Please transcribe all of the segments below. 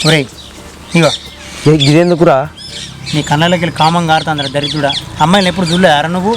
ఒరే ఇగో ఇదేందుకురా? నీ కళ్ళకి వెళ్ళి కామంగా ఆడుతుందిరా దరిద్రుడా. అమ్మాయిని ఎప్పుడు చూడలేరా నువ్వు?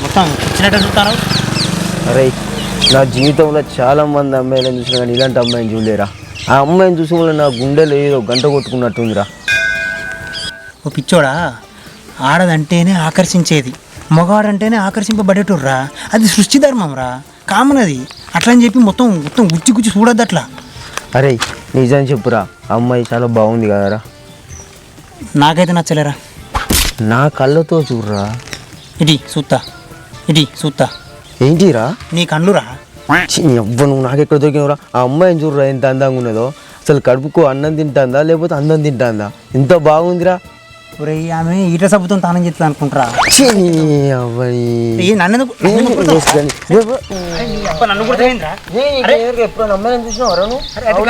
మొత్తం ఇచ్చినట్టు చూస్తాను. అరే నా జీవితంలో చాలా మంది అమ్మాయిలను చూసినా కానీ ఇలాంటి అమ్మాయిని చూడలేరా. ఆ అమ్మాయిని చూసి వల్ల నా గుండెలో ఏదో గంట కొట్టుకున్నట్టుందిరా. ఓ పిచ్చోడా, ఆడదంటేనే ఆకర్షించేది, మగవాడంటేనే ఆకర్షింపబడేటోర్రా. అది సృష్టి ధర్మం రా, కామన్ అది. అట్లా అని చెప్పి మొత్తం మొత్తం గుచ్చి గుచ్చి చూడద్దు అట్లా. అరే నిజం చెప్పురా, అమ్మాయి చాలా బాగుంది కదరా. నాకైతే నచ్చలేరా. నా కళ్ళతో చూడరా. ఇటీ సూత్తా, ఇటీ సూత్తా. ఏంటిరా? నీ కళ్ళురా. ఎవ్వ నువ్వు నాకెక్కడ దొరికినవురా? ఆ అమ్మాయిని చూడరా ఎంత అందంగా ఉన్నదో. అసలు కడుపుకు అన్నం తింటాందా లేకపోతే అందం తింటాందా? ఇంత బాగుందిరా. ఒరే ఆమె ఈట సబ్బుతో తానం చేస్తా అనుకుంటారా? నన్ను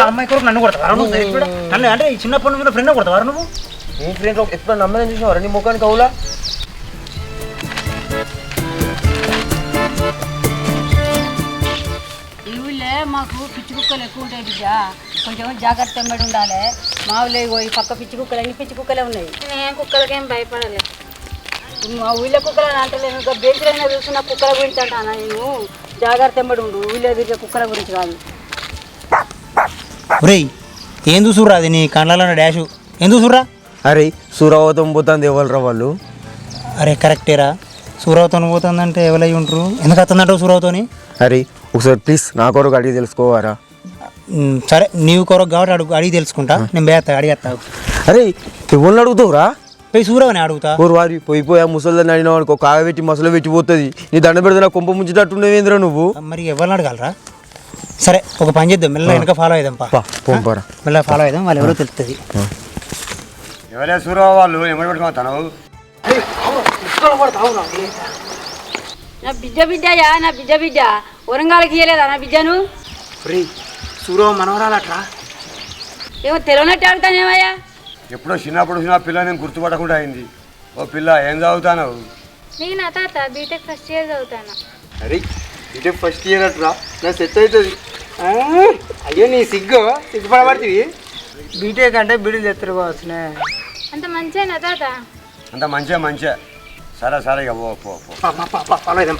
అమ్మాయి కొరకు నన్ను కొడతావా నన్ను? అంటే చిన్నప్పటి నుంచి ఫ్రెండ్ కొడతావారు నువ్వు? నీ ఫ్రెండ్ ఎప్పుడు నమ్మని చూసినావరా నీ ముఖానికి? అవులా మాకు పిచ్చి కుక్కలు ఎక్కువ ఉంటాయి బిడ్డ, కొంచెం జాగ్రత్త ఎంబడి ఉండాలి. మా ఊళ్ళో ఈ పక్క పిచ్చి కుక్కలు అన్ని పిచ్చి కుక్కలే ఉన్నాయి. నేను కుక్కలకేం భయపడలే. మా ఊళ్ళో కుక్కలు అని అంటలేను, ఇంకా బేసిలైనా చూస్తున్నా కుక్కల గురించి అంటానా. నేను జాగ్రత్త ఎంబడి ఉండు, ఊళ్ళో తిరిగే కుక్కల గురించి కాదు. ఒరే ఏం చూసుర్రా అది నీ కళ్ళలో డాషు? ఏం చూసుర్రా? అరే సూరావతం పోతుంది ఎవరురా వాళ్ళు? అరే కరెక్టేరా, సూరావతం పోతుందంటే ఎవరై ఉంటారు? ఎందుకు వస్తుందంటావు సూరావతోని? అరే ఒకసారి ప్లీజ్ నా కొరకు అడిగి తెలుసుకోవారా? సరే నీవు కొరకు కాబట్టి అడిగి తెలుసుకుంటా. నేను బేస్తా అడిగేస్తావు. అరే ఎవరిని అడుగుతావురా? పోయి సూరవని అడుగుతా. వారి పోయిపోయా ముసలిదని అడిగిన వాడికి ఒక ఆగ పెట్టి మసలు పెట్టిపోతుంది. నీ దండ పెడితే నా కొంప ముంచేటట్టుండేవేంద్రా నువ్వు? మరి ఎవరిని అడగాలరా? సరే ఒక పని చేద్దాం, మెల్లగా వెనక ఫాలో అయిదాం. పంపరా, మెల్లగా ఫాలో అయిదాం, వాళ్ళు ఎవరో తెలుస్తుంది. ఎవరే సూరవ వాళ్ళు ఎమ్మడి పెట్టుకుంటాను? నా బిడ్డయా, నా బిడ్డ వరంగాలకి ఇయ్యలేదా నా బిడ్డను? సూరవ మనవరాలట్రా. ఏమో తెలియనట్టు ఆడుతానేమయ్యా. ఎప్పుడో చిన్నప్పుడు చూసిన పిల్ల నేను గుర్తుపట్టకుండా అయింది. ఓ పిల్ల ఏం చదువుతాను? నేను నా తాత బీటెక్ ఫస్ట్ ఇయర్ చదువుతాను. అరే బీటెక్ ఫస్ట్ ఇయర్ అట్రా, నా సెట్ అవుతుంది. అయ్యో నీ సిగ్గుపడబడుతుంది. బీటెక్ అంటే బిడీలు ఎత్తురు కావచ్చునే. అంత మంచిగా తాత? అంత మంచిగా. సరే సరే ఇక పో ఫాలో అయిదాం.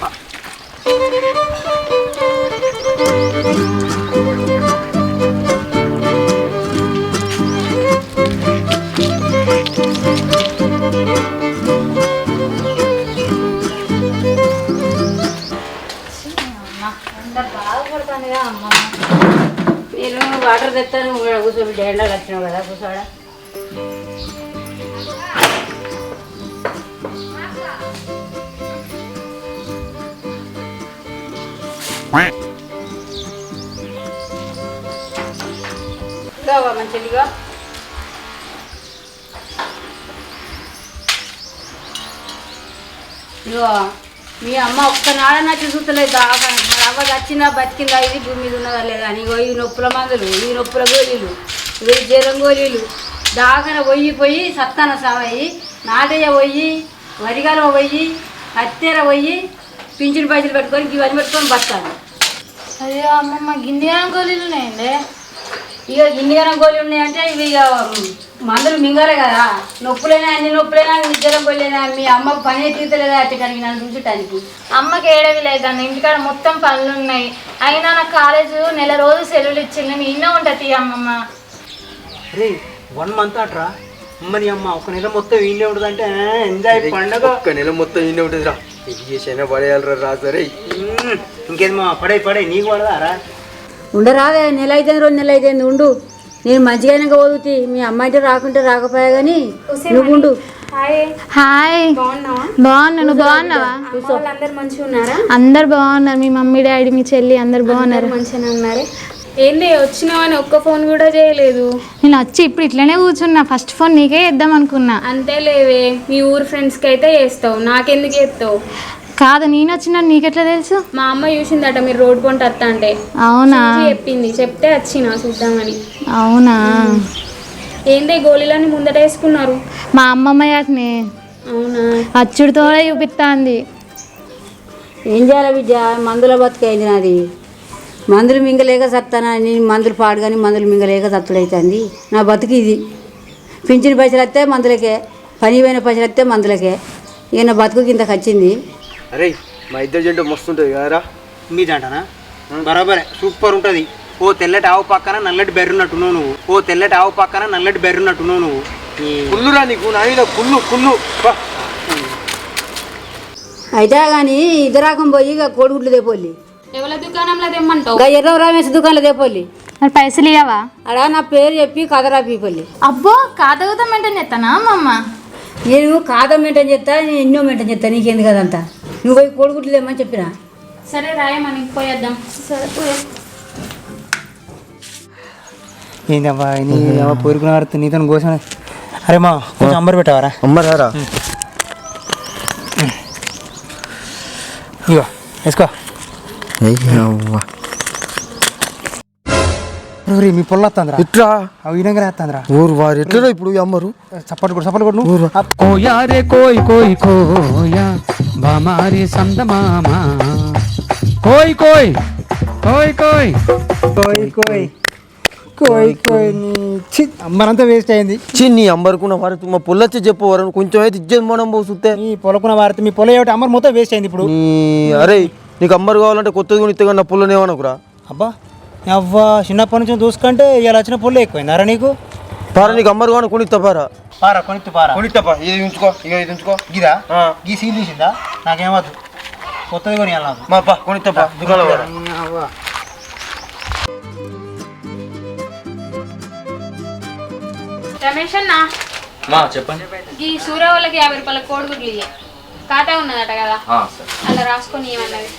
బాగుపడుతుందిగా అమ్మ. నేను వాటర్ తెస్తాను, కూర్చోబిడ్డ ఎండలు వచ్చినావు కదా, కూర్చోడా. మంచిగా ఇగో మీ అమ్మ ఒక్కనాడన్నా చూస్తలేదు. అవ్వ వచ్చిందా బతికిందా, ఇది భూమి మీద ఉన్నదా లేదా అని. ఇగో ఈ నొప్పుల మందులు, ఈ నొప్పుల గోళీలు, ఇవి జ్వరం గోళీలు దాగన పోయి సత్తాన సావయ్యి, నాటయ్య పోయి, వరిగాల పోయి, హత్తెర పోయి, పింఛన్ పైసలు పెట్టుకొని ఇవన్నీ పెట్టుకొని బతాను. అయ్యో అమ్మమ్మ గిన్నె గోళీలు ఉన్నాయండి. ఇక గిన్నెగనం గోళీలు ఉన్నాయంటే ఇవి ఇక మందులు మింగాలే కదా. నొప్పులైనా అన్ని నొప్పులైనా నిజరం పోలేనా మీ అమ్మకు పని తీర్చలేదా అట్టడానికి నన్ను చూసటానికి? అమ్మకి ఏడవి లేదు, ఇంటికాడ మొత్తం పనులు ఉన్నాయి. అయినా నాకు కాలేజు నెల రోజు సెలవులు ఇచ్చింది, నేను ఇన్నో ఉంటుంది అమ్మమ్మ. రే 1 month అట్రా అమ్మని అమ్మ. ఒక నెల మొత్తం ఈయనే ఉంటుంది అంటే ఎంజాయ్ పండగ. ఒక్క నెల మొత్తం ఈయనే ఉంటుంది రా. ఎడ్యుకేషన్ పడేయాలరా రాసరే. ఇంకేది మా పడే నీకు పడదారా? ఉండరాదే, నెల అయితే 2 నెలలు అయితే ఉండు. నేను మంచిగానే పోదుతి. మీ అమ్మాయి రాకుంటే రాకపోయా కానీ నువ్వు ఉండు. హాయ్, బాగున్నా. నువ్వు బాగున్నావా? అందరు మంచిగా ఉన్నారా? అందరు బాగున్నారు. మీ మమ్మీ డాడీ మీ చెల్లి అందరు బాగున్నారు? మంచిగానే ఉన్నారు. ఏంటి వచ్చినావని ఒక్క ఫోన్ కూడా చేయలేదు? నేను వచ్చి ఇప్పుడు ఇట్లనే కూర్చున్నా. ఫస్ట్ ఫోన్ నీకే చేద్దాం అనుకున్నా. అంతే లేవే, మీ ఊరు ఫ్రెండ్స్కి అయితే చేస్తావు, నాకెందుకు చేస్తావు? కాదు, నేను వచ్చినా నీకెట్లా తెలుసు? మా అమ్మ చూసిందట మీరు రోడ్ కొంట వస్తా అంటే. అవునా? చెప్పింది, చెప్తే వచ్చినా చూద్దామని. అవునా? ఏందే గోళీలని ముందట వేసుకున్నారు? మా అమ్మమ్మ వాటిని. అవునా? అచ్చుడితో చూపిస్తాంది. ఏం చేయాలి బిడ్డ, మందుల బతికైంది నాది. మందులు మింగలేక చస్తానా నేను మందులు పాడు కానీ మందులు మింగలేక చత్తుడైతుంది నా బతుకు ఇది పింఛన్ పైసలు వస్తే మందులకే పని పోయిన పైసలు వస్తే మందులకే ఇక నా బతుకు ఇంతకు వచ్చింది. అరే మా ఇద్దరు జంట మస్తుంటుంది కదరా. మీ జంటనా బరాబరే సూపర్ ఉంటుంది. ఓ తెల్లటి ఆవు పక్కన నల్లటి బెర్రున్నట్టున్నావు నువ్వు. ఓ తెల్లటి ఆవు పక్కన నల్లటి బెర్రున్నట్టున్నావు నువ్వు. కుళ్ళురా నీకు నా మీద కుళ్ళు కుళ్ళు. అయితే కానీ ఇద్దరాకం పోయి ఇక కోడిగుడ్లు దేపోలి ఎవరి దుకాణంలో తెమ్మంటావు? ఇక ఎర్ర రామేసి దుకాణంలో దేపోలి. మరి పైసలు ఇవ్వవా? అడా నా పేరు చెప్పి కథరా పీపల్లి. అబ్బో కాదవుతా మెయింటైన్ చేస్తానా అమ్మమ్మ? నేను కాదా మెయింటైన్ చేస్తా, నేను ఎన్నో మెయింటైన్ చేస్తా, నీకెందుకు కదంతా. నువ్వు పోయి కోడిగుడ్లు తెమ్మని చెప్పినా. సరే రాయమని పోయేద్దాం. సరే పోయే. ఏందబ్బా నీ పొరుకున్న వారితో నీతో కోసం. అరే మా కొంచెం అంబర్ పెట్టావారా? అమ్మరారా ఇగో వేసుకో. మీ పొల్ల వస్తుందిరా ఇట్లా అవి వినంగా వస్తుందిరా. ఊరు వారు ఎట్లా ఇప్పుడు అమ్మరు చప్పట్లు కొడు నువ్వు. कोया रे कोई कोई कोया बमारी संदमामा कोई कोई कोई कोई కోయ్ కోయ్ కోయ్ కోయ్ నీ ఛీ అంబరంతా వేస్ట్ అయింది. చిన్ని అంబరుకున్న వారు మా పొల్లొచ్చి చెప్పవరు కొంచెం అయితే ఇజ్జత్ మనం పోతే. నీ పొలకున్న వారితో మీ పొల ఏమిటి అంబర్ మొత్తం వేస్ట్ అయింది ఇప్పుడు. అరే నీకు అంబరు కావాలంటే కొత్తది కొని ఇత్తగా నా పుల్లనేమనుకురా. అబ్బా అవ్వా చిన్నప్పటి నుంచి చూసుకుంటే ఇలా వచ్చిన పొల్ల ఎక్కువైందారా నీకు? పారా నీకు అంబరు కావాలి కొనిస్తా పారా. పారా కొనిత్తు పారా. కొనిస్తాపా ఇది ఉంచుకో ఇక ఇది ఉంచుకో. గిదా గీ సీల్ తీసిందా? నాకేమద్దు కొత్తది కొని నాకు. మా పా కొనిస్తాపా దుకాణంలో పారా. అవ్వా రమేష్ అన్న చెప్పండి. ఈ సూర్య వాళ్ళకి 50 రూపాయల కోడిగుడ్లు ఇయ్య. ఖాతా ఉన్నదట కదా అలా రాసుకొని ఏమన్నది.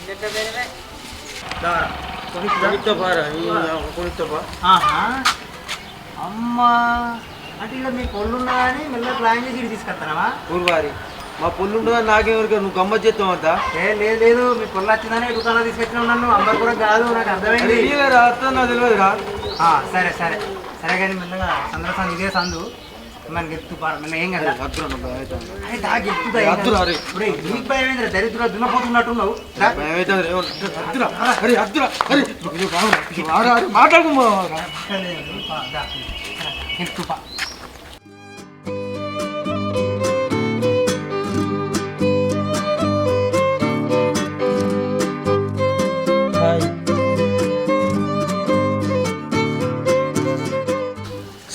అమ్మా అంటే ఇలా మీ పొల్లు ఉన్నా అని మెల్ల ప్లాన్ చేసి ఇటు తీసుకొస్తానవా? ఊరువారి మా పొల్లు ఉండగా నాకేమరికి నువ్వు గమ్మత్ చేస్తావంతా. లేదు లేదు మీ పొల్లు వచ్చిందని దుకాణం తీసుకొచ్చిన నన్ను అంబర్ కూడా కాదు నాకు అర్థమైంది. నాకు తెలియదురా. సరే సరే సరే కానీ మెల్లగా సందులో సందు ఇదే సందు మనకి ఎత్తు మెల్ల ఏం కదా దరిద్ర దున్నపోతున్నట్టున్నావు. మాట్లాడుకో ఎత్తుపా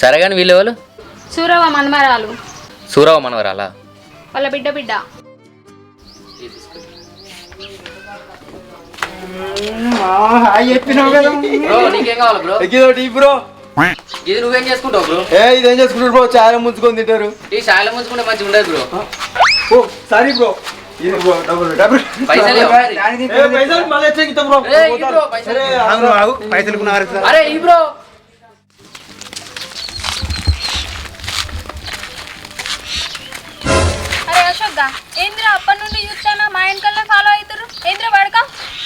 సరే కానీ వీళ్ళు ఎవరు? సూరవ మనమరాలు సూరవ మనవరాలా? వాళ్ళ బిడ్డ చెప్పినావు కదా. బ్రో నీకేం కావాలి బ్రో? బ్రో ఇది నువ్వేం చేసుకుంటావు బ్రో? ఇదేం చేసుకుంటారు బ్రో? చాలా ముంచుకొని తింటారు. ఈ శాల ముంచుకుంటే మంచిగా ఉండదు బ్రో. ఓ సారీ బ్రో. ఇది బ్రో డబుల్ పైసలు ఇవ్వు. పైసలు మళ్ళీ చెక్కితా బ్రో. ఏయ్, ఈ బ్రో పైసలు. పైసలు అరే ఈ బ్రో అరే అశోక్ ఏంద్రా అప్పటి నుండి చూస్తానా మా వెనకాల ఫాలో అవుతారు ఏంద్రా వాడక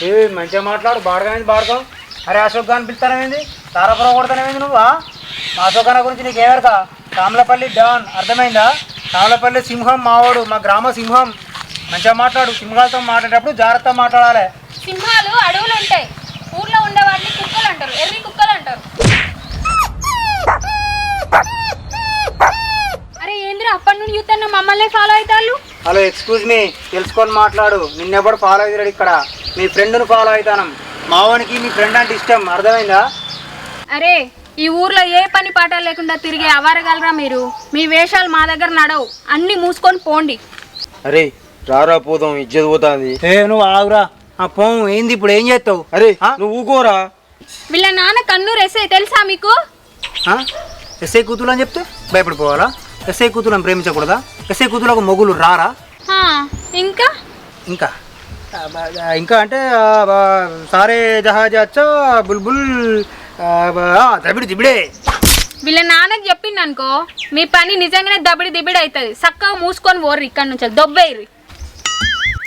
ఏ మంచిగా మాట్లాడు బాడకమైంది బాడకం. అరే అశోక్ గాని పిలుస్తానేమైంది? తారపుర కొడతానేమైంది నువ్వా? మా అశోక్ గారి గురించి నీకు ఏమరక? కామలపల్లి డాన్ అర్థమైందా? కామలపల్లి సింహం మావాడు, మా గ్రామ సింహం. మంచిగా మాట్లాడు. సింహాలతో మాట్లాడేటప్పుడు జాగ్రత్తగా మాట్లాడాలి. సింహాలు అడవులు ఉంటాయి, ఊర్లో ఉండే వాటిని కుక్కలు అంటారు, ఎర్రి కుక్కలు అంటారు. అరే ఏంద్రా అప్పటి నుండి చూస్తాను మమ్మల్ని ఫాలో అవుతారు. హలో ఎక్స్క్యూజ్ మీ, తెలుసుకొని మాట్లాడు. నిన్నెవడు ఫాలో అవుతాడు ఇక్కడ? మీ ఫ్రెండ్ను ఫాలో అవుతాను. మావానికి మీ ఫ్రెండ్ అంటే ఇష్టం, అర్థమైందా? అరే ఈ ఊర్లో ఏ పని పాట లేకుండా తిరిగే అవారగలరా మీరు? మీ వేషాలు మా దగ్గర నడవు, అన్ని మూసుకొని పోండి. అరే రారా పోదాం, ఇజ్జత్ పోతాంది. ఏ నువ్వు ఆగురా. పోం ఏంది ఇప్పుడు ఏం చేస్తావు? అరే నువ్వు ఊకోరా. వీళ్ళ నాన్న కన్నూరు ఎస్ఐ తెలుసా మీకు? ఎస్ఐ కూతురు అని చెప్తే భయపడిపోవాలా? ఎస్ఐ కూతురుని ప్రేమించకూడదా? ఎస్ఐ కూతురులకు మొగులు రారా? ఇంకా ఇంకా ఇంకా అంటే సారే జహాజ్ అచ్చా బుల్బుల్ దబిడి దిబిడే. వీళ్ళ నాన్నకి చెప్పింది అనుకో మీ పని నిజంగానే దబిడి దిబిడి అవుతుంది. చక్కగా మూసుకొని పోర్రి ఇక్కడ నుంచి, దొబ్బేయ్రి.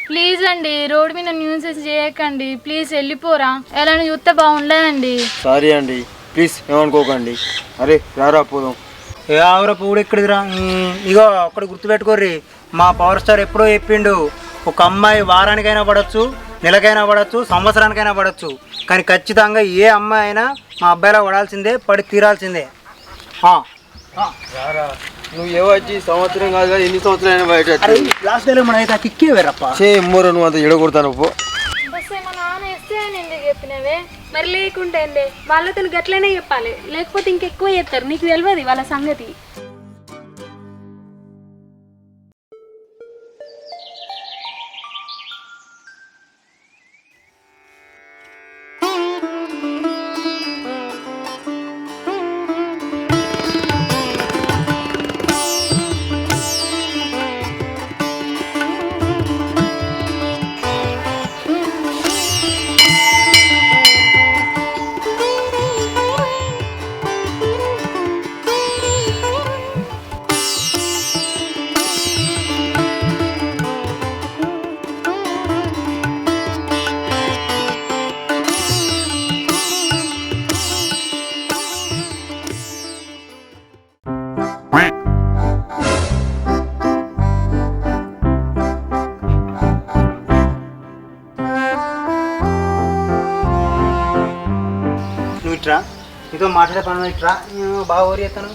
ప్లీజ్ అండి రోడ్ మీద న్యూసెస్ చేయకండి ప్లీజ్, వెళ్ళిపోరా. ఎలా చూస్తే బాగుండదండి. సారీ అండి ప్లీజ్ ఏమనుకోకండి. అరే రారా పోదాం. ఏ ఆవురా పూడు ఎక్కడిదిరా? ఇగో ఒక్కటి గుర్తుపెట్టుకోర్రి, మా పవర్ స్టార్ ఎప్పుడో చెప్పిండు, ఒక అమ్మాయి వారానికైనా పడవచ్చు, నెలకైనా పడవచ్చు, సంవత్సరానికైనా పడవచ్చు, కానీ ఖచ్చితంగా ఏ అమ్మాయి అయినా మా అబ్బాయిలా పడాల్సిందే, పడి తీరాల్సిందే. నువ్వు ఏవచ్చి సంవత్సరం కాదు కదా, ఎన్ని సంవత్సరాలు బయట అరే లాస్ట్ డేలో మనం అయితే ఆ కిక్కే వేరప్ప. ఎమ్మోరా నువ్వు అంత ఎడగొడతాను పో. మా నాన్న వేస్తే అని ఎందుకు చెప్పినవే? మరి లేకుంటే వాళ్ళతో గట్లనే చెప్పాలి, లేకపోతే ఇంకెక్కువ చేస్తారు. నీకు తెలియదు వాళ్ళ సంగతి. నువ్వు ఇట్రా, నీతో మాట్లాడే పని ఇట్రా. బాగా ఓరి చేస్తాను.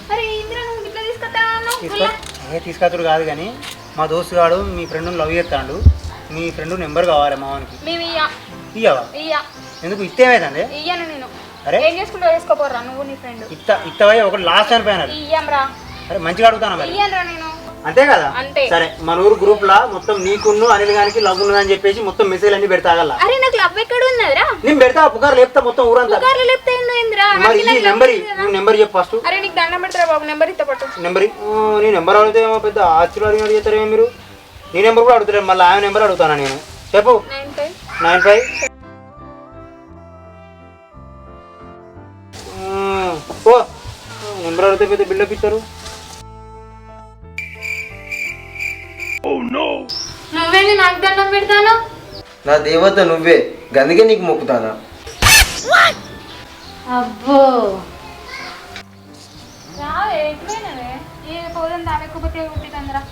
తీసుకొచ్చుడు కాదు కానీ మా దోస్తు గాడు మీ ఫ్రెండ్ లవ్ చేస్తాడు. మీ ఫ్రెండ్ నెంబర్ కావాలి మావానికి. ఇయ్యవా? ఎందుకు ఇస్తే ఏమైందండి? అరే ఇత్తవై ఒకటి లాస్ట్ అనిపోయినాడు. అరే మంచిగా అడుగుతాను మరి, అంతే కదా? సరే, మన ఊరు గ్రూప్ లా మొత్తం నీకున్ను అనిల్ గానికి లవ్ ఉన్నదని చెప్పేసి మొత్తం మెసేజ్ అన్ని పెడతాగల. నేను పెడతా, పుకారు లేపుతా మొత్తం ఊరంతా. మరి ఈ నెంబర్ నువ్వు నెంబర్ చెప్పు ఫస్ట్. నెంబర్ నీ నెంబర్ అడిగితే పెద్ద ఆశ్చర్యం అడుగుతారేమో మీరు. నీ నెంబర్ కూడా అడుగుతారు, మళ్ళీ ఆయన నెంబర్ అడుగుతానా నేను? చెప్పు. 95 ఓ నెంబర్ అడిగితే పెద్ద బిల్డప్ ఇస్తారు. నువ్వేంది నాకు దండం పెడతాను? నా దేవత నువ్వే, గందుకే నీకు మొక్కుతానా. అబ్బో రావే, ఎట్లయినవే? ఏ పోదని దావెక్కకపోతే ఉంటుంది అందరా.